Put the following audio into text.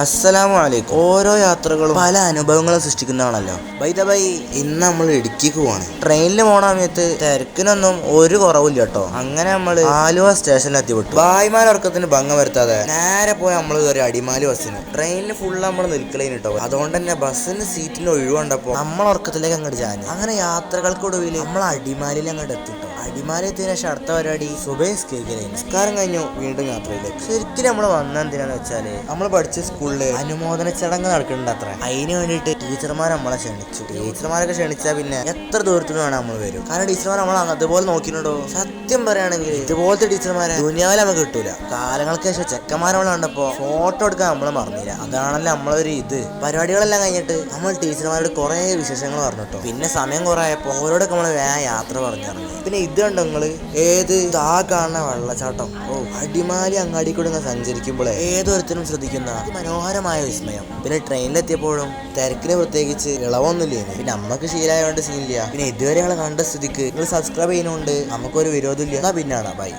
അസ്സലാമു അലൈക്കും. ഓരോ യാത്രകളും പല അനുഭവങ്ങളും സൃഷ്ടിക്കുന്നതാണല്ലോ. ബൈ ഇന്ന് നമ്മൾ ഇടുക്കിക്ക് പോവാണ്. ട്രെയിനിൽ പോണ സമയത്ത് തിരക്കിനൊന്നും ഒരു കുറവില്ല കേട്ടോ. അങ്ങനെ നമ്മൾ ആലുവ സ്റ്റേഷനിൽ എത്തിപ്പെട്ടു. ഭായിമാരുറക്കത്തിന് ഭംഗം വരുത്താതെ നേരെ പോയി നമ്മൾ കയറി അടിമാലി ബസ്സിന്. ട്രെയിനിൽ ഫുള്ള് നമ്മൾ നിൽക്കലേന് കേട്ടോ. അതുകൊണ്ട് തന്നെ ബസ്സിന് സീറ്റിന് ഒഴിവുണ്ടപ്പോ നമ്മൾ ഉറക്കത്തിലേക്ക് അങ്ങോട്ട് ചാഞ്ഞു. അങ്ങനെ യാത്രകൾക്കൊടുവിൽ നമ്മൾ അടിമാലിയിൽ അങ്ങോട്ട് എത്തിട്ടോ. അടിമാലി എത്തിയതിനു ശേഷം അടുത്ത പരിപാടി നിസ്കാരം കഴിഞ്ഞു വീണ്ടും യാത്രയിലേക്ക്. ശരിക്കും നമ്മൾ വന്ന എന്തിനാന്ന് വെച്ചാല് നമ്മൾ പഠിച്ച സ്കൂളില് അനുമോദന ചടങ്ങ് നടക്കുന്നുണ്ട് അത്ര. അതിന് വേണ്ടിയിട്ട് ടീച്ചർമാർ നമ്മളെ ക്ഷണിച്ചു. ടീച്ചർമാരൊക്കെ ക്ഷണിച്ചാൽ പിന്നെ എത്ര ദൂരത്തിന് വേണം നമ്മൾ വരും. കാരണം ടീച്ചർമാർ നമ്മൾ അതുപോലെ നോക്കിയിട്ടുണ്ടോ. സത്യം പറയുകയാണെങ്കിൽ ഇതുപോലത്തെ ടീച്ചർമാരെ ദുനിയാവിൽ നമുക്ക് കിട്ടൂല. കാലങ്ങൾക്ക് ശേഷം ചെക്കന്മാരെ നമ്മൾ കണ്ടപ്പോ ഫോട്ടോ എടുക്കാൻ നമ്മൾ മറന്നില്ല. അതാണല്ലോ നമ്മളൊരു പരിപാടികളെല്ലാം കഴിഞ്ഞിട്ട് നമ്മൾ ടീച്ചർമാരോട് കുറെ വിശേഷങ്ങൾ പറഞ്ഞിട്ടോ. പിന്നെ സമയം കുറെ ആയപ്പോ ഓരോടൊക്കെ നമ്മൾ വേഗം യാത്ര പറഞ്ഞിറങ്ങി. പിന്നെ ഇത് കണ്ടോ നിങ്ങള്, കാണുന്ന വെള്ളച്ചാട്ടം. അടിമാലി അങ്ങാടി കൂടെ സഞ്ചരിക്കുമ്പോൾ ഏതൊരുത്തരും ശ്രദ്ധിക്കുന്ന മനോഹരമായ വിസ്മയം. പിന്നെ ട്രെയിനിലെത്തിയപ്പോഴും തിരക്കിന് പ്രത്യേകിച്ച് ഇളവൊന്നുമില്ല. പിന്നെ നമ്മക്ക് ശീലമായോണ്ട് സീനില്ല. പിന്നെ ഇതുവരെ ഞങ്ങൾ കണ്ട സ്ഥിതിക്ക് നിങ്ങൾ സബ്സ്ക്രൈബ് ചെയ്യുന്നതുകൊണ്ട് നമുക്കൊരു വിരോധമില്ല. എന്നാ പിന്നാണ് ബൈ.